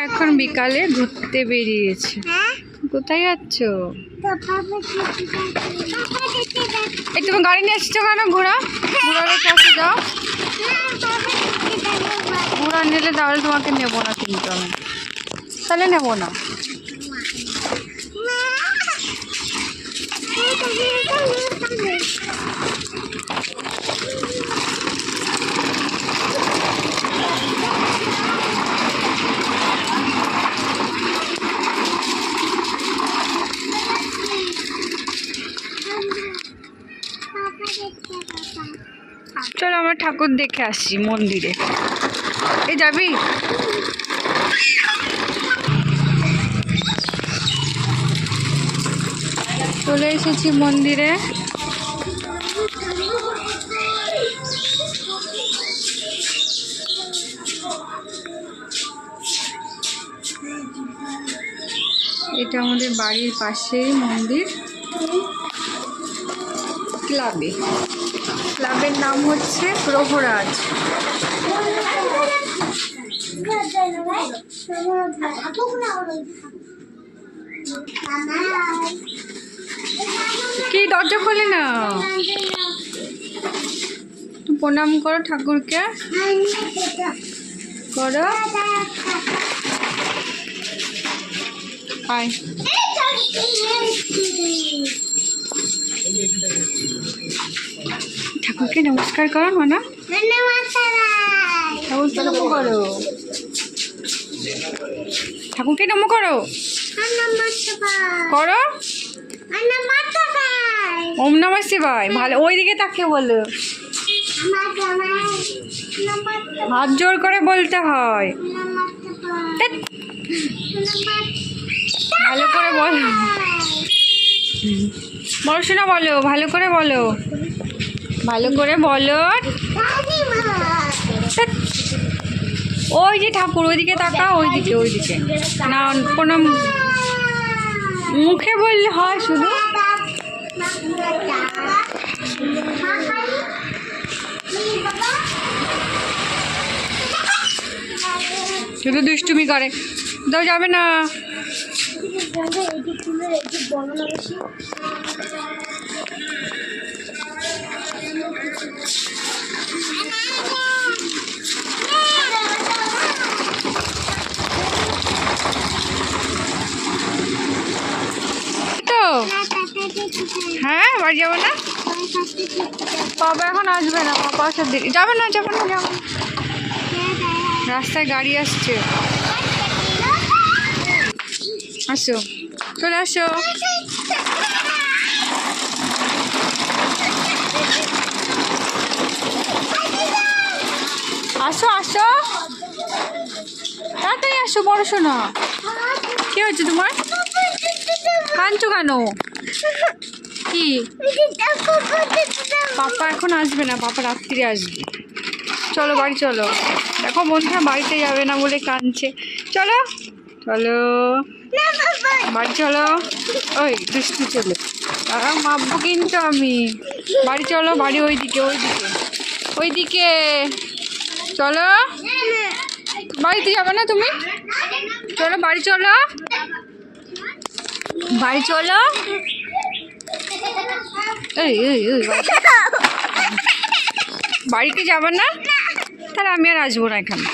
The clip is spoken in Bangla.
এখন বিকালে ঘুরতে বেরিয়েছে। কোথায় যাচ্ছ? এই তুমি গাড়ি নিয়ে এসছো কেন? ঘোড়া কাছে যাও। ঘোড়া নিলে তাহলে তোমাকে নেবো না, কিন্তু আমি তাহলে নেবো না। চলো আমরা ঠাকুর দেখে আসি মন্দিরে। এই যাবি? চলে এসেছি মন্দিরে। এটা আমাদের বাড়ির পাশেই মন্দির। ক্লাবের নাম হচ্ছে প্রভরাজ। কি দরজা খোলে না? প্রণাম করো ঠাকুরকে, করো। ঠাকুরকে নমস্কার করো মানা। ঠাকুরকে নম করো, ঠাকুরকে নম করো, করো ওম নমঃ শিবায়। ভালো, ওইদিকে তাকে বলো, হাত জোর করে বলতে হয়। ভালো করে বলো, বড় শোনা বলো, ভালো করে বলো, ভালো করে বলো। ওই যে ঠাকুর, ওইদিকে তাকা, ওইদিকে ওইদিকে না, কোনো মুখে বললে হয় শুধু। শুধু দুষ্টুমি করে, দাও যাবে না। তো হ্যাঁ, বাড়ি যাবো না। বাবা এখন আসবে না, বাবা আসার দেরি। যাবে না, যাবে না, যাবো। রাস্তায় গাড়ি আসছে, আসো, চলে আসো। আসো আসো, তাড়াতাড়ি আসো বড় শোনা। কি হয়েছে তোমার? কাঁদছো কেন? কি? পাপা এখন আসবে না, পাপা রাত্রিরে আসবে। চলো বাড়ি চলো। দেখো বন্ধুরা বাড়িতে যাবে না বলে কাঁদছে। চলো চলো বাড়ি চলো। ওই দুষ্টু চলো, মাপবো কিন্তু আমি। বাড়ি চলো, বাড়ি ওইদিকে ওইদিকে ওইদিকে চলো। বাড়িতে যাবে না তুমি? চলো বাড়ি চলো, বাড়ি চলো। এই বাড়িতে যাবে না? তাহলে আমি আর আসবো না এখানে।